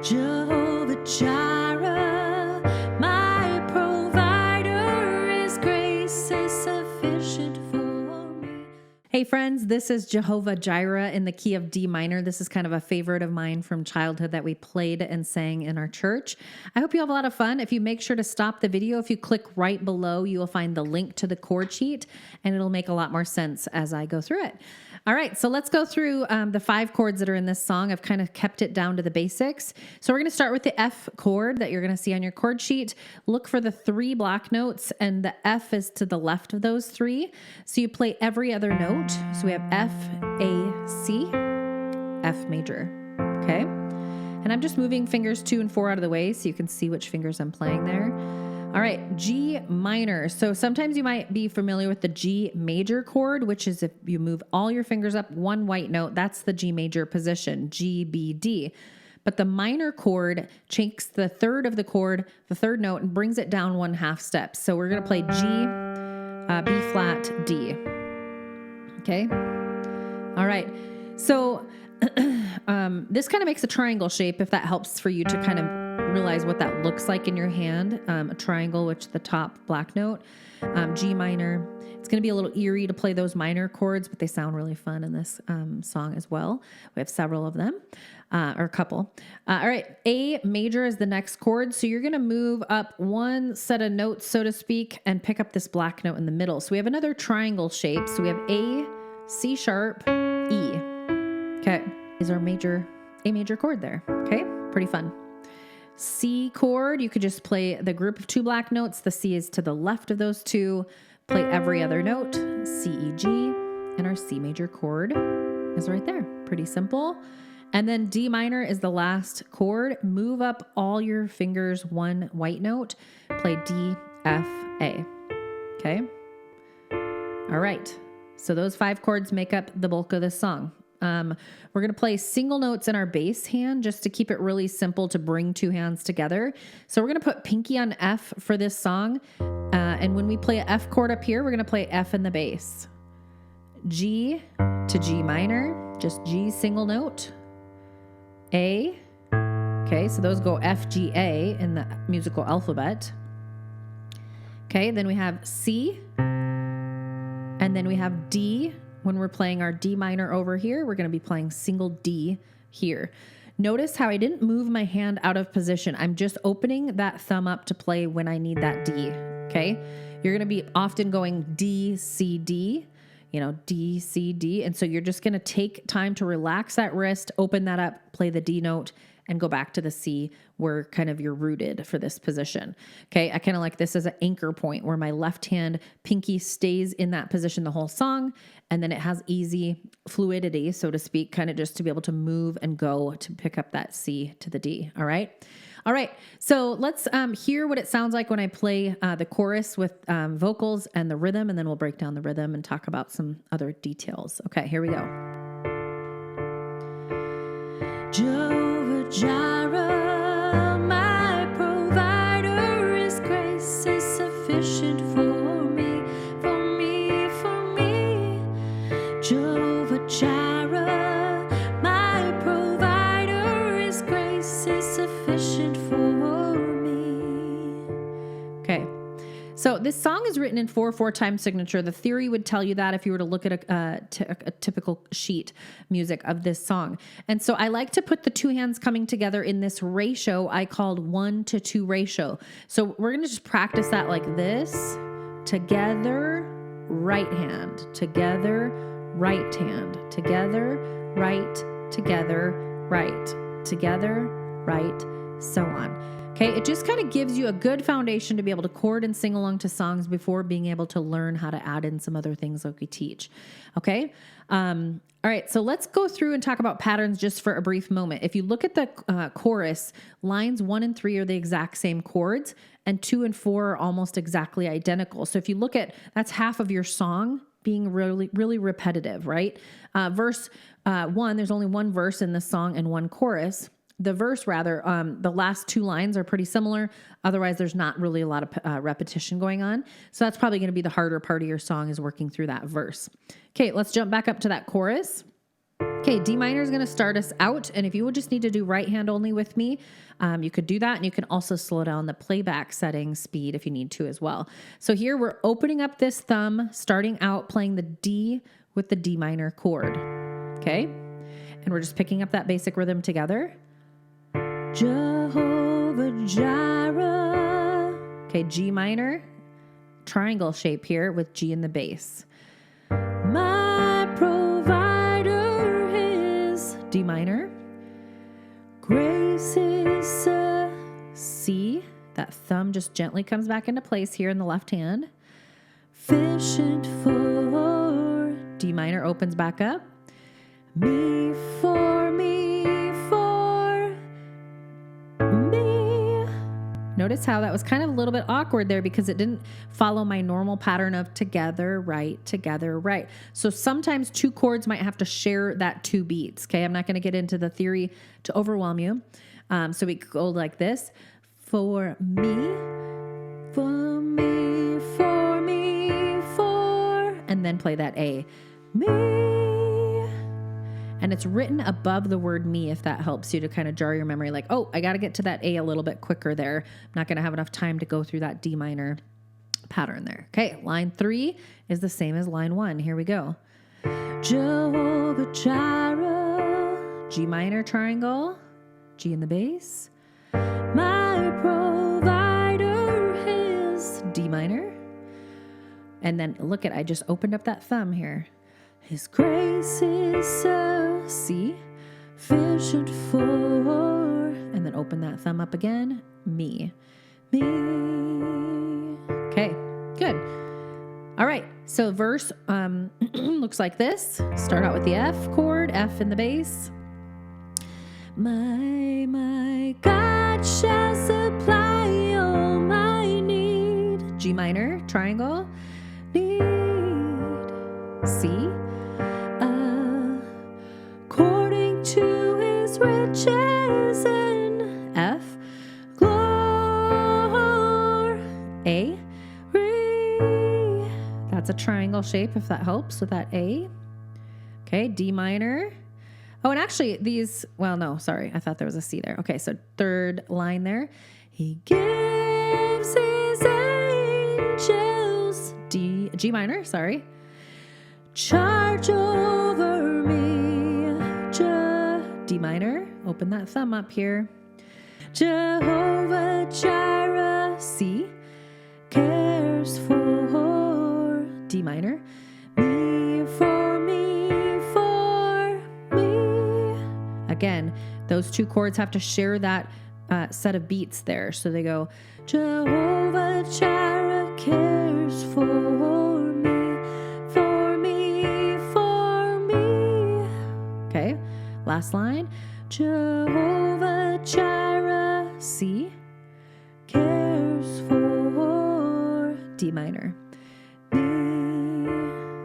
Jehovah Jireh, my provider, His grace is sufficient for me. Hey friends, this is Jehovah Jireh in the key of D minor. This is kind of a favorite of mine from childhood that we played and sang in our church. I hope you have a lot of fun. If you make sure to stop the video, if you click right below, you will find the link to the chord sheet and it'll make a lot more sense as I go through it. All right, so let's go through the 5 chords that are in this song. I've kind of kept it down to the basics. So we're going to start with the F chord that you're going to see on your chord sheet. Look for the 3 block notes, and the F is to the left of those 3. So you play every other note. So we have F, A, C, F major, okay? And I'm just moving fingers 2 and 4 out of the way so you can see which fingers I'm playing there. All right, G minor. So sometimes you might be familiar with the G major chord, which is if you move all your fingers up 1 white note, that's the G major position, G, B, D. But the minor chord takes the third of the chord, the third note, and brings it down 1/2 step. So we're going to play G, B flat, D. Okay. All right. So this kind of makes a triangle shape, if that helps for you to kind of realize what that looks like in your hand. A triangle, which the top black note, G minor. It's going to be a little eerie to play those minor chords, but they sound really fun in this song as well. We have several of them, or a couple. All right, A major is the next chord. So you're going to move up 1 set of notes, so to speak, and pick up this black note in the middle. So we have another triangle shape. So we have A, C sharp, E. Okay, is our A major chord there. Okay, pretty fun. C chord, you could just play the group of 2 black notes. The C is to the left of those 2. Play every other note, C, E, G, and our C major chord is right there. Pretty simple. And then D minor is the last chord. Move up all your fingers 1 white note. Play D, F, A. Okay? All right. So those 5 chords make up the bulk of this song. We're going to play single notes in our bass hand just to keep it really simple to bring 2 hands together. So we're going to put pinky on F for this song. And when we play an F chord up here, we're going to play F in the bass. G to G minor, just G single note. A. Okay, so those go F, G, A in the musical alphabet. Okay, then we have C. And then we have D. When we're playing our D minor over here, we're going to be playing single D here. Notice how I didn't move my hand out of position. I'm just opening that thumb up to play when I need that D, okay? You're going to be often going D, C, D, D, C, D. And so you're just going to take time to relax that wrist, open that up, play the D note, and go back to the C where kind of you're rooted for this position. Okay, I kind of like this as an anchor point where my left hand pinky stays in that position the whole song, and then it has easy fluidity, so to speak, kind of just to be able to move and go to pick up that C to the D, all right? All right, so let's hear what it sounds like when I play the chorus with vocals and the rhythm, and then we'll break down the rhythm and talk about some other details. Okay, here we go. Jehovah Jireh, my provider, His grace is sufficient for me, for me, for me. Jehovah Jireh, my provider, His grace is sufficient for me. Okay. So this song is written in 4/4 time signature. The theory would tell you that if you were to look at a typical sheet music of this song. And so I like to put the 2 hands coming together in this ratio I called 1-to-2 ratio. So we're going to just practice that like this. Together, right hand. Together, right hand. Together, right. Together, right. Together, right. So on. Okay, it just kind of gives you a good foundation to be able to chord and sing along to songs before being able to learn how to add in some other things like we teach. Okay, all right, so let's go through and talk about patterns just for a brief moment. If you look at the chorus, lines 1 and 3 are the exact same chords, and 2 and 4 are almost exactly identical. So if you look at, that's half of your song being really, really repetitive, right? Verse 1, there's only 1 verse in the song and 1 chorus. The verse, rather, the last 2 lines are pretty similar. Otherwise, there's not really a lot of repetition going on. So that's probably going to be the harder part of your song, is working through that verse. Okay, let's jump back up to that chorus. Okay, D minor is going to start us out. And if you would just need to do right hand only with me, you could do that. And you can also slow down the playback setting speed if you need to as well. So here we're opening up this thumb, starting out playing the D with the D minor chord. Okay. And we're just picking up that basic rhythm together. Jehovah Jireh. Okay, G minor, triangle shape here with G in the bass. My provider is D minor. Grace is a C. That thumb just gently comes back into place here in the left hand. Efficient for D minor opens back up. Me for me for me. Notice how that was kind of a little bit awkward there because it didn't follow my normal pattern of together, right, together, right. So sometimes two chords might have to share that two beats. Okay, I'm not going to get into the theory to overwhelm you. So we go like this. For me, for me, for me, for, and then play that A. Me. And it's written above the word me if that helps you to kind of jar your memory. Like, oh, I got to get to that A a little bit quicker there. I'm not going to have enough time to go through that D minor pattern there. Okay, line 3 is the same as line 1. Here we go. Jehovah Jireh, G minor triangle, G in the bass. My provider is D minor. And then look at, I just opened up that thumb here. His grace is a C, efficient for, and then open that thumb up again, me, me. Okay, good. All right, so verse looks like this. Start out with the F chord, F in the bass. My God shall supply all my need. G minor, triangle, need, C. According to his riches in F, glory, A, re. That's a triangle shape if that helps with that A. Okay, D minor. Oh, and actually these, well, no, sorry. I thought there was a C there. Okay, so third line there. He gives his angels, G minor, sorry. Charge over me, D minor, open that thumb up here. Jehovah Jireh, C, cares for, D minor. Me for me, for me. Again, those two chords have to share that set of beats there. So they go, Jehovah Jireh cares for me, for me, for me. Okay, last line. Jehovah Jireh, C, cares for, D minor. Me.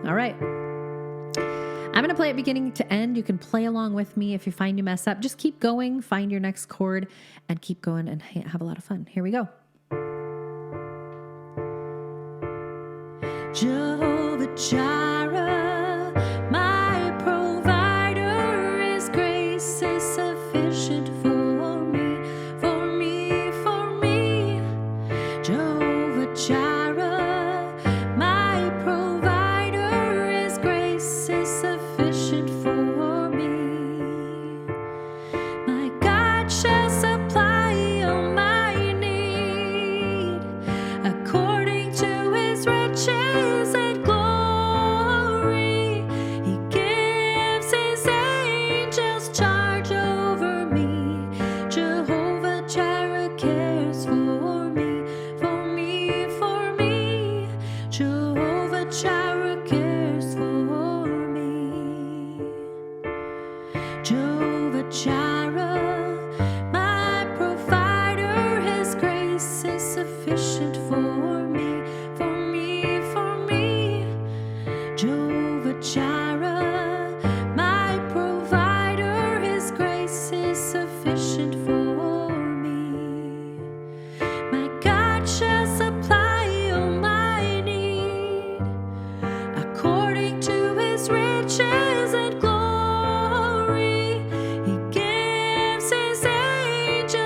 All right. I'm going to play it beginning to end. You can play along with me. If you find you mess up, just keep going, find your next chord, and keep going and have a lot of fun. Here we go. Jehovah Jireh, my provider, His grace is sufficient for me, for me, for me. Jehovah Jireh, my provider, His grace is sufficient for me. My God shall supply all my need according to His riches and glory.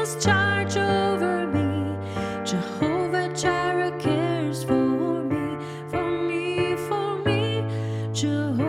takes charge over me. Jehovah Jireh cares for me, for me, for me. Jehovah